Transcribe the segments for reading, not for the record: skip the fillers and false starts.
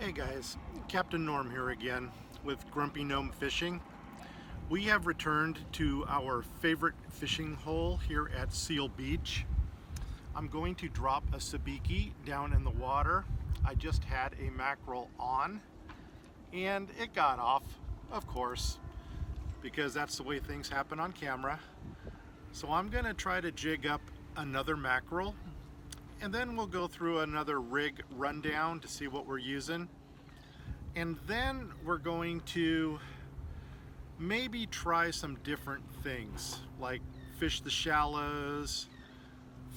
Hey guys, Captain Norm here again with Grumpy Gnome Fishing. We have returned to our favorite fishing hole here at Seal Beach. I'm going to drop a Sabiki down in the water. I just had a mackerel on and it got off, of course, because that's the way things happen on camera. So I'm going to try to jig up another mackerel, and then we'll go through another rig rundown to see what we're using. And then we're going to maybe try some different things, like fish the shallows,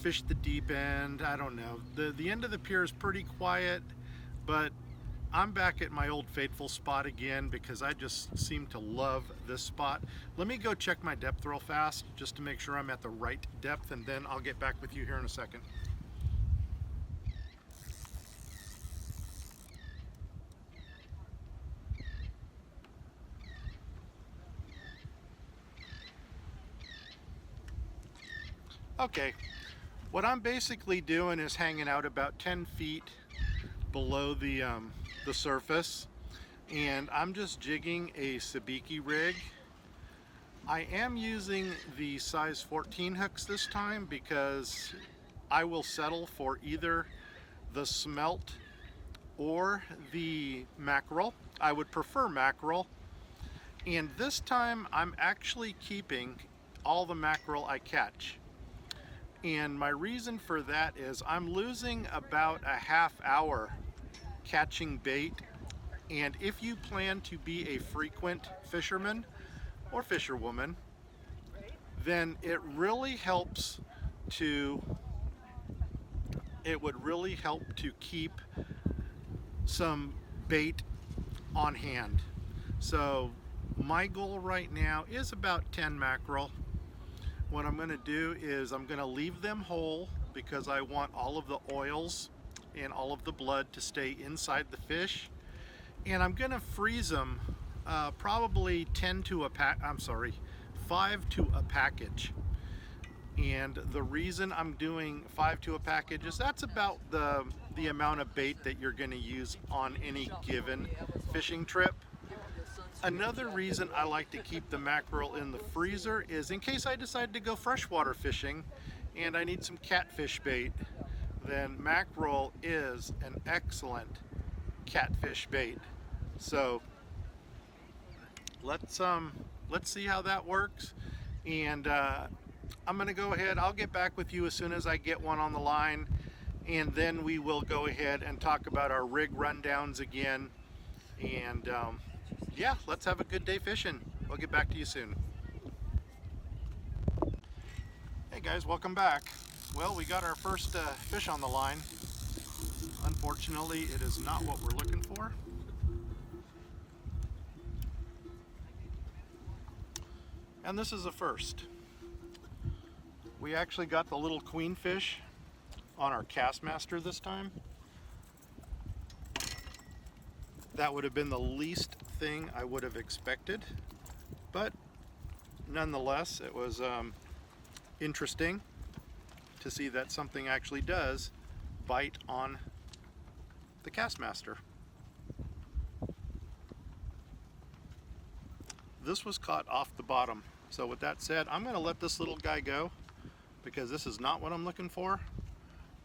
fish the deep end. I don't know. The end of the pier is pretty quiet, but I'm back at my old faithful spot again because I just seem to love this spot. Let me go check my depth real fast just to make sure I'm at the right depth, and then I'll get back with you here in a second. Okay, what I'm basically doing is hanging out about 10 feet below the surface, and I'm just jigging a Sabiki rig. I am using the size 14 hooks this time because I will settle for either the Smelt or the Mackerel. I would prefer Mackerel, and this time I'm actually keeping all the mackerel I catch. And my reason for that is I'm losing about a half hour catching bait, and if you plan to be a frequent fisherman or fisherwoman, then it would really help to keep some bait on hand. So my goal right now is about 10 mackerel. What I'm going to do is I'm going to leave them whole because I want all of the oils and all of the blood to stay inside the fish, and I'm going to freeze them probably 5 to a package. And the reason I'm doing 5 to a package is that's about the amount of bait that you're going to use on any given fishing trip. Another reason I like to keep the mackerel in the freezer is in case I decide to go freshwater fishing and I need some catfish bait, then mackerel is an excellent catfish bait. So let's see how that works, and I'm gonna go ahead. I'll get back with you as soon as I get one on the line, and then we will go ahead and talk about our rig rundowns again, and yeah, let's have a good day fishing. We'll get back to you soon. Hey guys, welcome back. Well, we got our first fish on the line. Unfortunately, it is not what we're looking for. And this is a first. We actually got the little Queenfish on our Kastmaster this time. That would have been the least thing I would have expected, but nonetheless it was interesting to see that something actually does bite on the Kastmaster. This was caught off the bottom, so with that said, I'm going to let this little guy go because this is not what I'm looking for,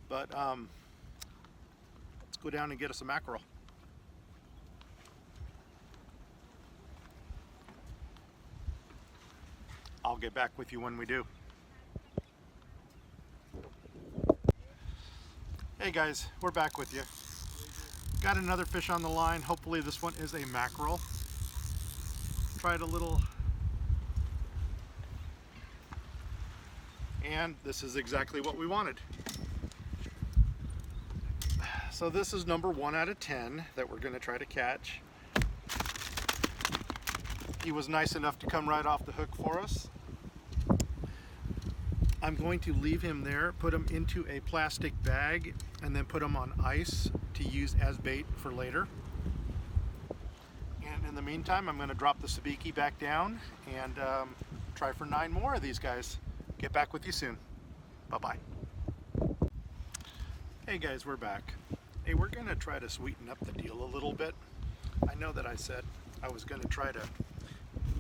but let's go down and get us a mackerel. I'll get back with you when we do. Hey guys, we're back with you. Got another fish on the line. Hopefully this one is a mackerel. Tried a little, and this is exactly what we wanted. So this is number 1 out of 10 that we're going to try to catch. He was nice enough to come right off the hook for us. I'm going to leave him there, put him into a plastic bag, and then put him on ice to use as bait for later. And in the meantime, I'm going to drop the Sabiki back down and try for 9 more of these guys. Get back with you soon. Bye-bye. Hey guys, we're back. Hey, we're going to try to sweeten up the deal a little bit. I know that I said I was going to try to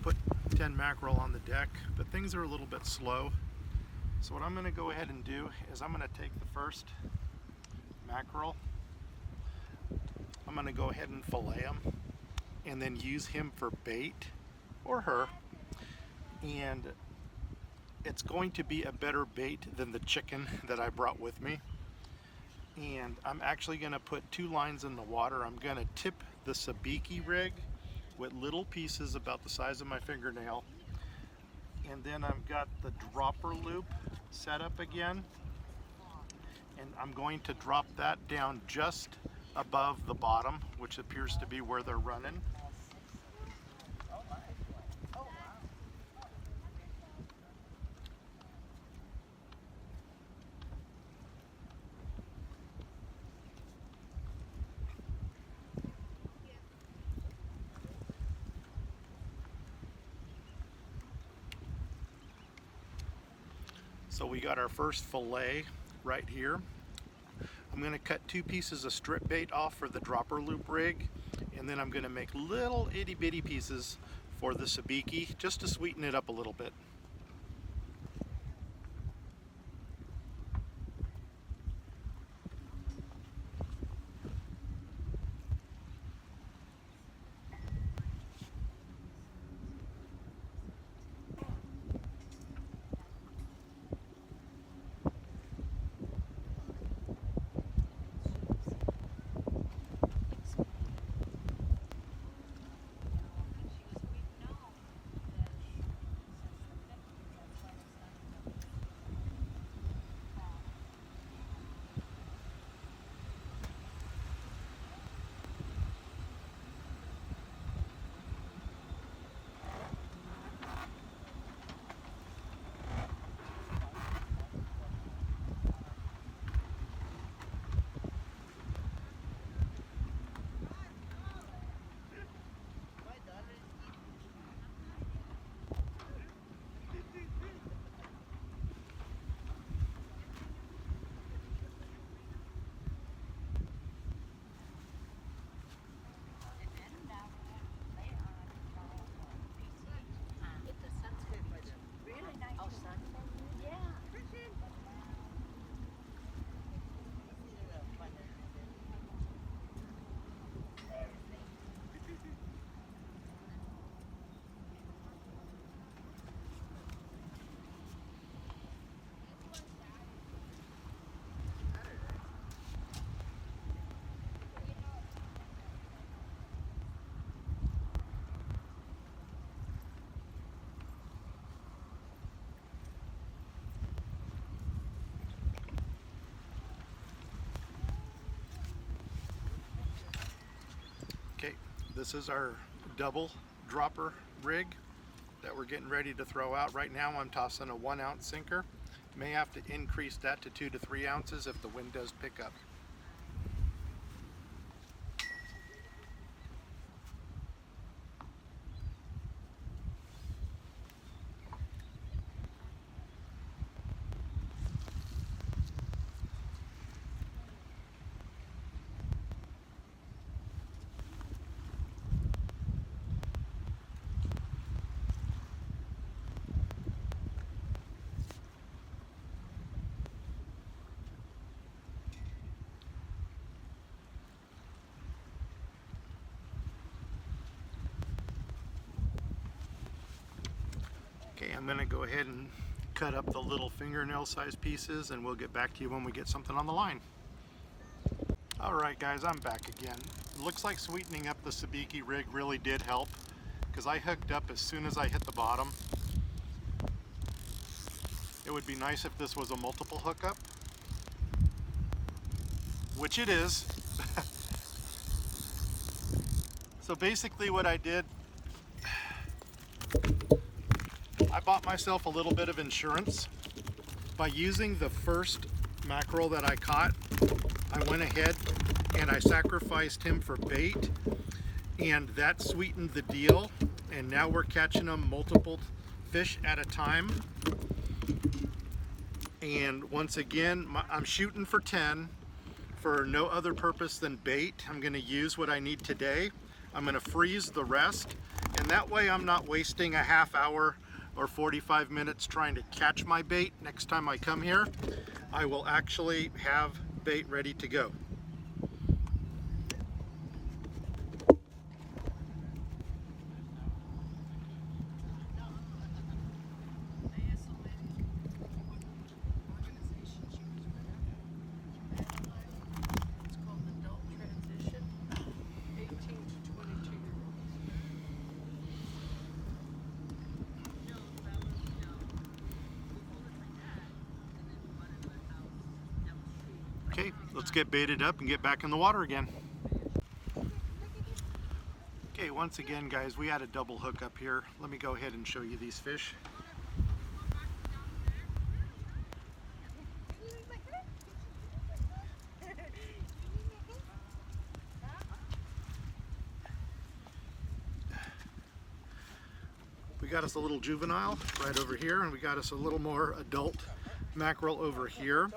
put 10 mackerel on the deck, but things are a little bit slow. So what I'm going to go ahead and do is I'm going to take the first mackerel, I'm going to go ahead and fillet him and then use him for bait, or her, and it's going to be a better bait than the chicken that I brought with me. And I'm actually going to put 2 lines in the water. I'm going to tip the Sabiki rig with little pieces about the size of my fingernail, and then I've got the dropper loop set up again, and I'm going to drop that down just above the bottom, which appears to be where they're running. So we got our first fillet right here. I'm going to cut 2 pieces of strip bait off for the dropper loop rig, and then I'm going to make little itty bitty pieces for the Sabiki just to sweeten it up a little bit. Okay, this is our double dropper rig that we're getting ready to throw out. Right now I'm tossing a 1 ounce sinker. May have to increase that to 2 to 3 ounces if the wind does pick up. Okay, I'm going to go ahead and cut up the little fingernail sized pieces, and we'll get back to you when we get something on the line. Alright guys, I'm back again. It looks like sweetening up the Sabiki rig really did help, because I hooked up as soon as I hit the bottom. It would be nice if this was a multiple hookup, which it is. So basically what I did, I bought myself a little bit of insurance. By using the first mackerel that I caught, I went ahead and I sacrificed him for bait, and that sweetened the deal, and now we're catching them multiple fish at a time. And once again, I'm shooting for 10 for no other purpose than bait. I'm going to use what I need today. I'm going to freeze the rest, and that way I'm not wasting a half hour or 45 minutes trying to catch my bait. Next time I come here, I will actually have bait ready to go. Okay, let's get baited up and get back in the water again. Okay, once again guys, we had a double hook up here. Let me go ahead and show you these fish. We got us a little juvenile right over here, and we got us a little more adult mackerel over here.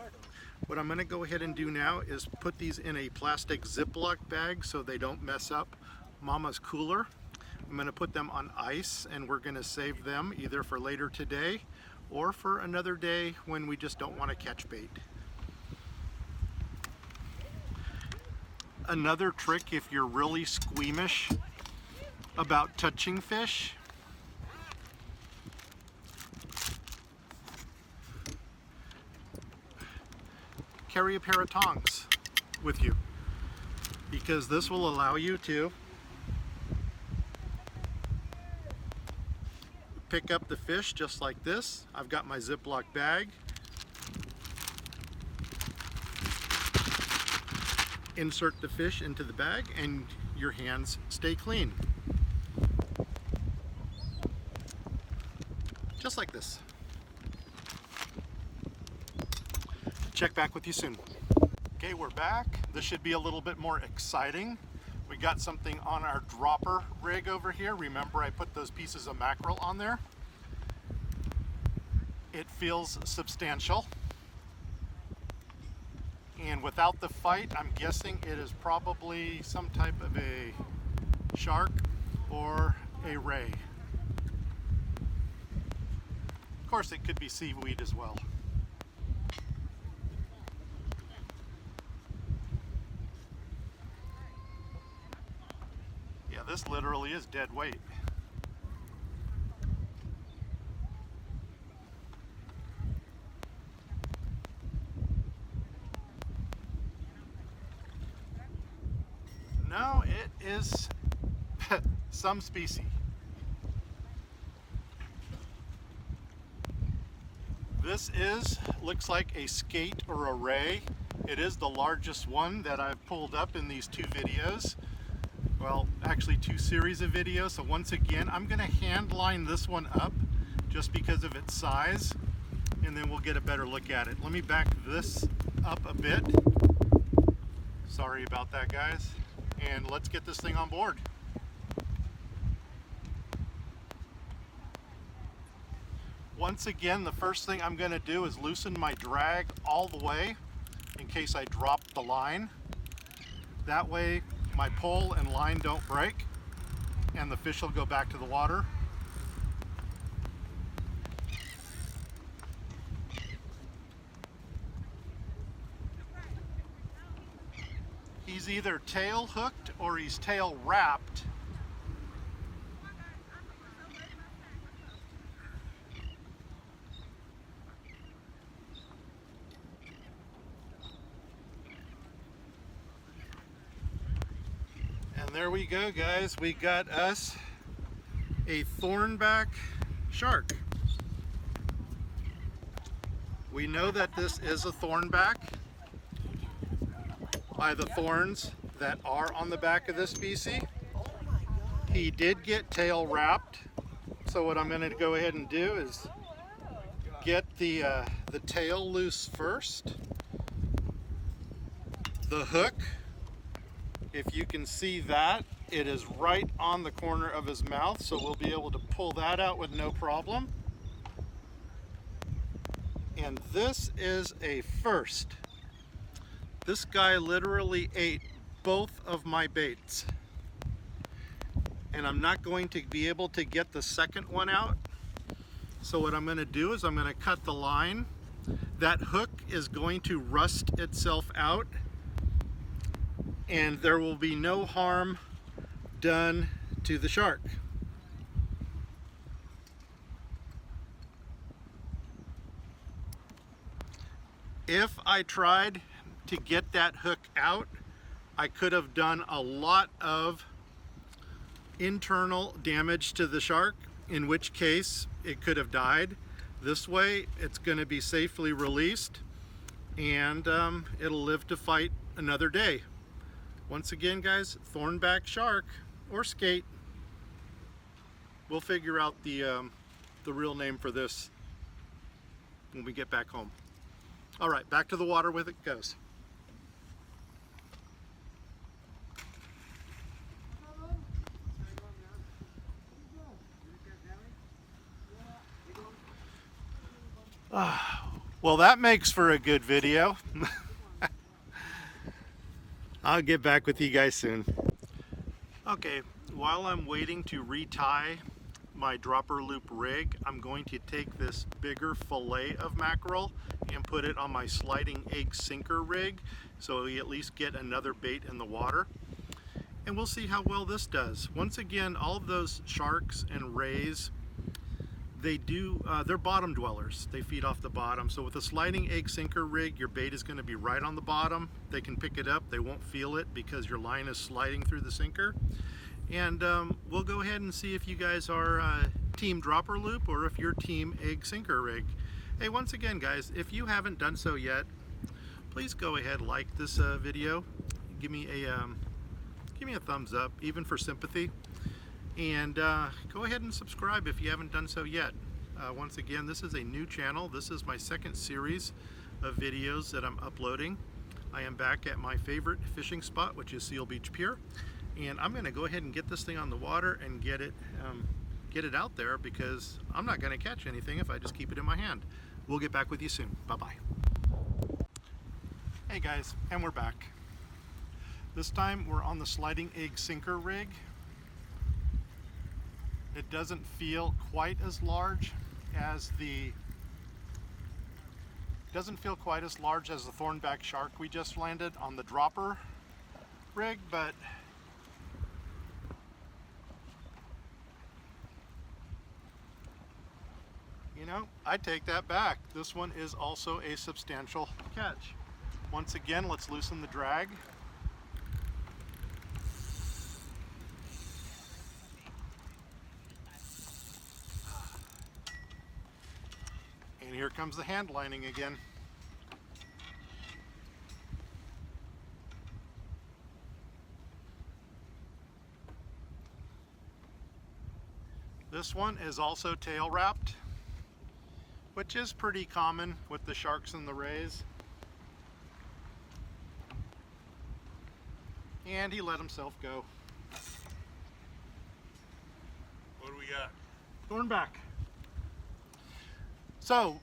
What I'm going to go ahead and do now is put these in a plastic Ziploc bag so they don't mess up Mama's cooler. I'm going to put them on ice, and we're going to save them either for later today or for another day when we just don't want to catch bait. Another trick, if you're really squeamish about touching fish, carry a pair of tongs with you, because this will allow you to pick up the fish just like this. I've got my Ziploc bag, insert the fish into the bag, and your hands stay clean. Just like this. Check back with you soon. Okay, we're back. This should be a little bit more exciting. We got something on our dropper rig over here. Remember, I put those pieces of mackerel on there. It feels substantial. And without the fight, I'm guessing it is probably some type of a shark or a ray. Of course, it could be seaweed as well. This literally is dead weight. No, it is some species. This looks like a skate or a ray. It is the largest one that I've pulled up in these two videos. Well, actually two series of videos. So once again, I'm going to hand line this one up just because of its size, and then we'll get a better look at it. Let me back this up a bit. Sorry about that, guys. And let's get this thing on board. Once again, the first thing I'm going to do is loosen my drag all the way in case I drop the line. That way my pole and line don't break and the fish will go back to the water. He's either tail hooked or he's tail wrapped. And there we go, guys. We got us a thornback shark. We know that this is a thornback by the thorns that are on the back of this species. He did get tail wrapped, so what I'm going to go ahead and do is get the tail loose first. The hook, if you can see that, it is right on the corner of his mouth, so we'll be able to pull that out with no problem. And this is a first. This guy literally ate both of my baits. And I'm not going to be able to get the second one out. So what I'm going to do is I'm going to cut the line. That hook is going to rust itself out, and there will be no harm done to the shark. If I tried to get that hook out, I could have done a lot of internal damage to the shark, in which case it could have died. This way it's going to be safely released, and it'll live to fight another day. Once again, guys, thornback shark or skate. We'll figure out the real name for this when we get back home. All right, back to the water with it goes. Well, that makes for a good video. I'll get back with you guys soon. Okay, while I'm waiting to retie my dropper loop rig, I'm going to take this bigger fillet of mackerel and put it on my sliding egg sinker rig, so we at least get another bait in the water. And we'll see how well this does. Once again, all of those sharks and rays, they're bottom dwellers. They feed off the bottom. So with a sliding egg sinker rig, your bait is going to be right on the bottom. They can pick it up. They won't feel it because your line is sliding through the sinker. And we'll go ahead and see if you guys are team dropper loop or if you're team egg sinker rig. Hey, once again, guys, if you haven't done so yet, please go ahead, like this video. Give me a thumbs up, even for sympathy. And go ahead and subscribe if you haven't done so yet. Once again, this is a new channel. This is my second series of videos that I'm uploading. I am back at my favorite fishing spot, which is Seal Beach Pier. And I'm going to go ahead and get this thing on the water and get it out there, because I'm not going to catch anything if I just keep it in my hand. We'll get back with you soon. Bye-bye. Hey guys, and we're back. This time we're on the sliding egg sinker rig. It doesn't feel quite as large as the thornback shark we just landed on the dropper rig, but you know, I take that back. This one is also a substantial catch. Once again, let's loosen the drag. And here comes the hand lining again. This one is also tail wrapped, which is pretty common with the sharks and the rays. And he let himself go. What do we got? Thornback. So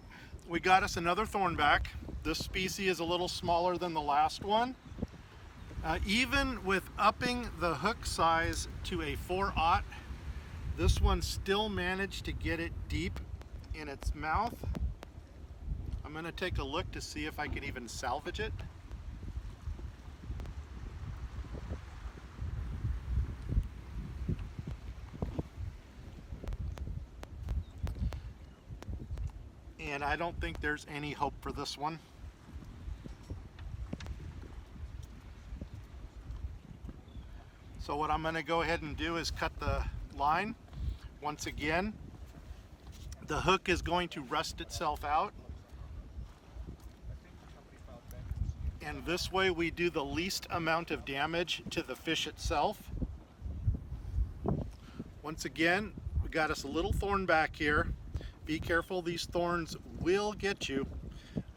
we got us another thornback. This species is a little smaller than the last one. Even with upping the hook size to a 4/0, this one still managed to get it deep in its mouth. I'm going to take a look to see if I can even salvage it. And I don't think there's any hope for this one. So what I'm going to go ahead and do is cut the line. Once again, the hook is going to rust itself out. And this way we do the least amount of damage to the fish itself. Once again, we got us a little thornback here. Be careful, these thorns will get you,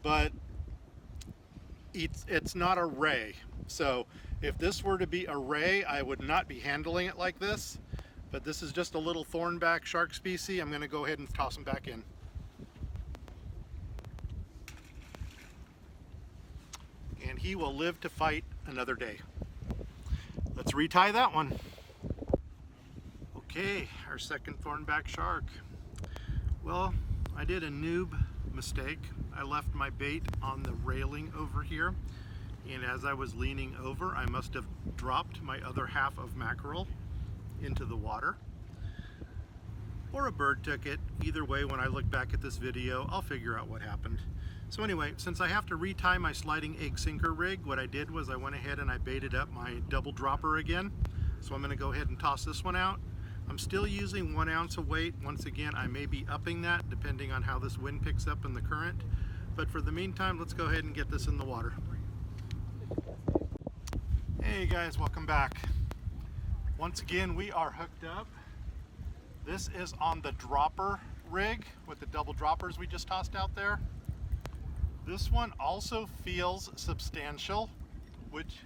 but it's not a ray. So if this were to be a ray, I would not be handling it like this, but this is just a little thornback shark species. I'm going to go ahead and toss them back in. And he will live to fight another day. Let's retie that one. Okay, our second thornback shark. Well, I did a noob mistake. I left my bait on the railing over here, and as I was leaning over, I must have dropped my other half of mackerel into the water. Or a bird took it. Either way, when I look back at this video, I'll figure out what happened. So anyway, since I have to retie my sliding egg sinker rig, what I did was I went ahead and I baited up my double dropper again. So I'm going to go ahead and toss this one out. I'm still using 1 ounce of weight. Once again, I may be upping that depending on how this wind picks up in the current. But for the meantime, let's go ahead and get this in the water. Hey guys, welcome back. Once again, we are hooked up. This is on the dropper rig with the double droppers we just tossed out there. This one also feels substantial, which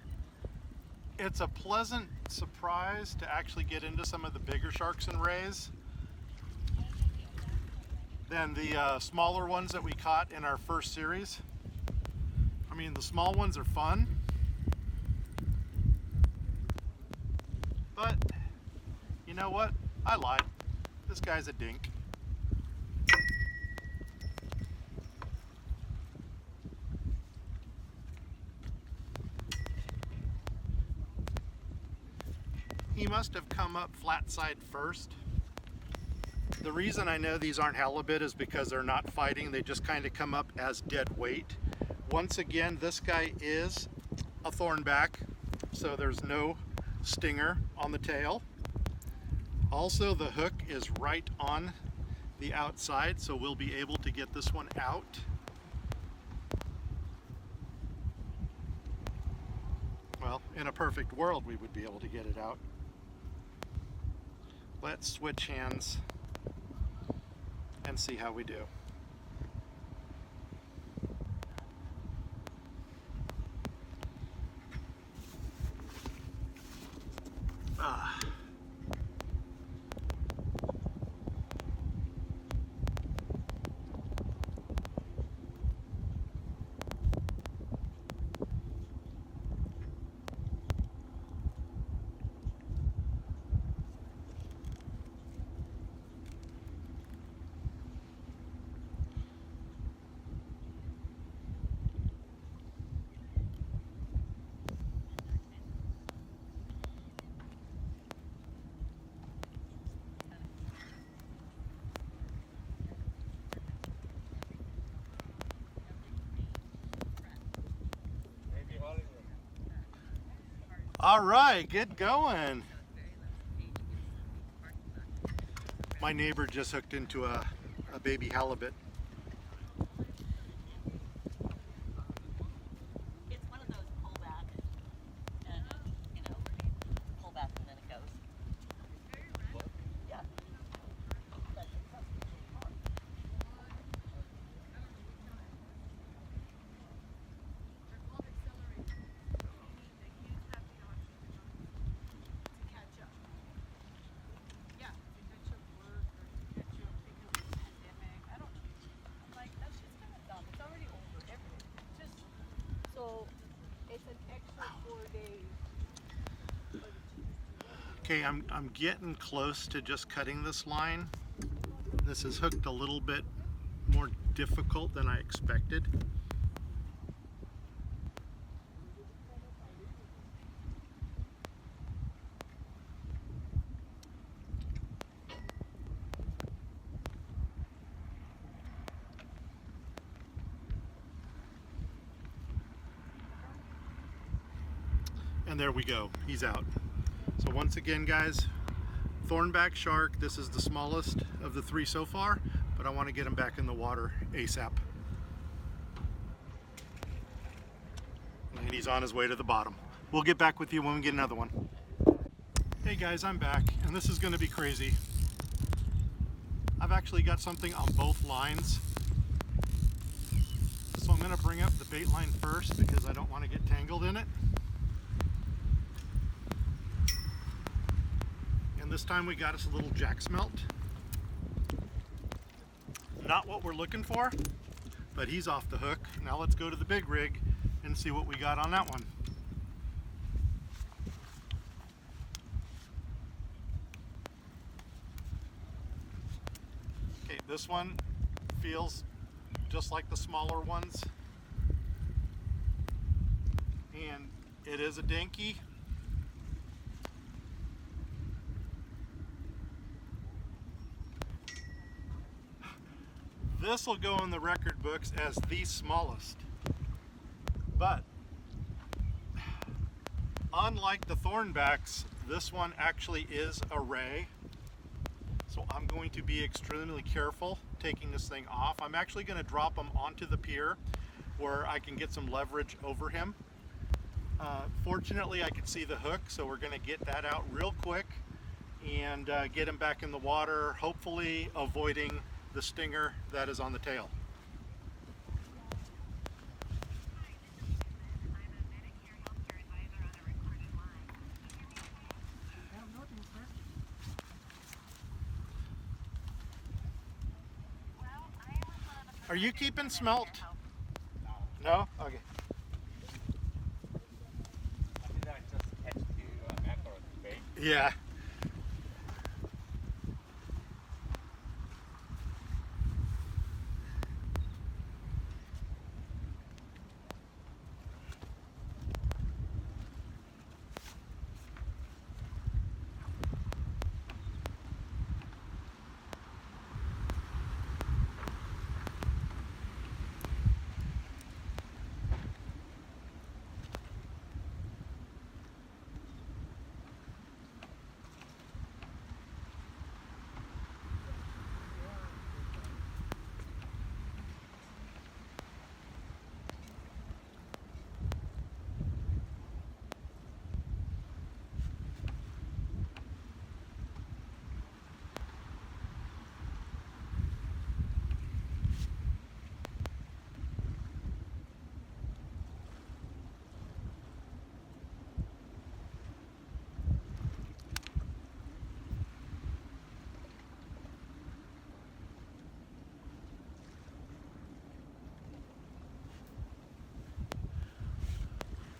it's a pleasant surprise to actually get into some of the bigger sharks and rays than the smaller ones that we caught in our first series. I mean, the small ones are fun, but you know what? I lied. This guy's a dink. He must have come up flat side first. The reason I know these aren't halibut is because they're not fighting. They just kind of come up as dead weight. Once again, this guy is a thornback, so there's no stinger on the tail. Also, the hook is right on the outside, so we'll be able to get this one out. Well, in a perfect world, we would be able to get it out. Let's switch hands and see how we do. All right, get going. My neighbor just hooked into a baby halibut. It's one of those pullback, and you know, pullback and then it goes. Yeah. Okay, I'm getting close to just cutting this line. This is hooked a little bit more difficult than I expected. And there we go, he's out. So once again, guys, thornback shark. This is the smallest of the 3 so far, but I want to get him back in the water ASAP. And he's on his way to the bottom. We'll get back with you when we get another one. Hey guys, I'm back, and this is going to be crazy. I've actually got something on both lines. So I'm going to bring up the bait line first because I don't want to get tangled in it. And this time we got us a little jack smelt. Not what we're looking for, but he's off the hook. Now let's go to the big rig and and see what we got on that one. Okay, this one feels just like the smaller ones, and it is a dinky. This will go in the record books as the smallest, but unlike the Thornbacks, this one actually is a ray. So I'm going to be extremely careful taking this thing off. I'm actually going to drop him onto the pier where I can get some leverage over him. Fortunately, I can see the hook, so we're going to get that out real quick and get him back in the water, hopefully avoiding the stinger that is on the tail. Are you keeping Smelt? No? Okay. I think that just catch the mackerel bait. Yeah.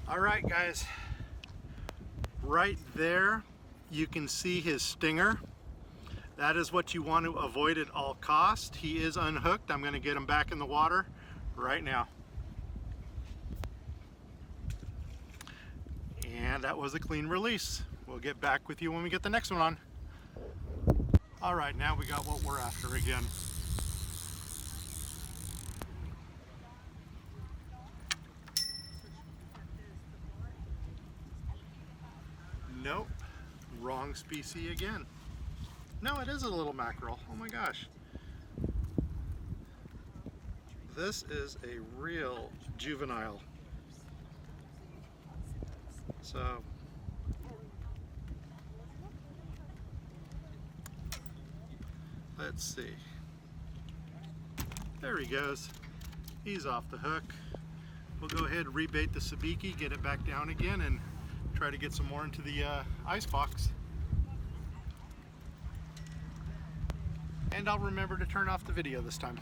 All right, guys, right there you can see his stinger. That is what you want to avoid at all cost. He is unhooked. I'm going to get him back in the water right now. And that was a clean release. We'll get back with you when we get the next one on. All right, now we got what we're after again. Nope, wrong species again. No, it is a little mackerel. Oh my gosh. This is a real juvenile. So, let's see. There he goes. He's off the hook. We'll go ahead and rebait the Sabiki, get it back down again, and try to get some more into the ice box. And I'll remember to turn off the video this time.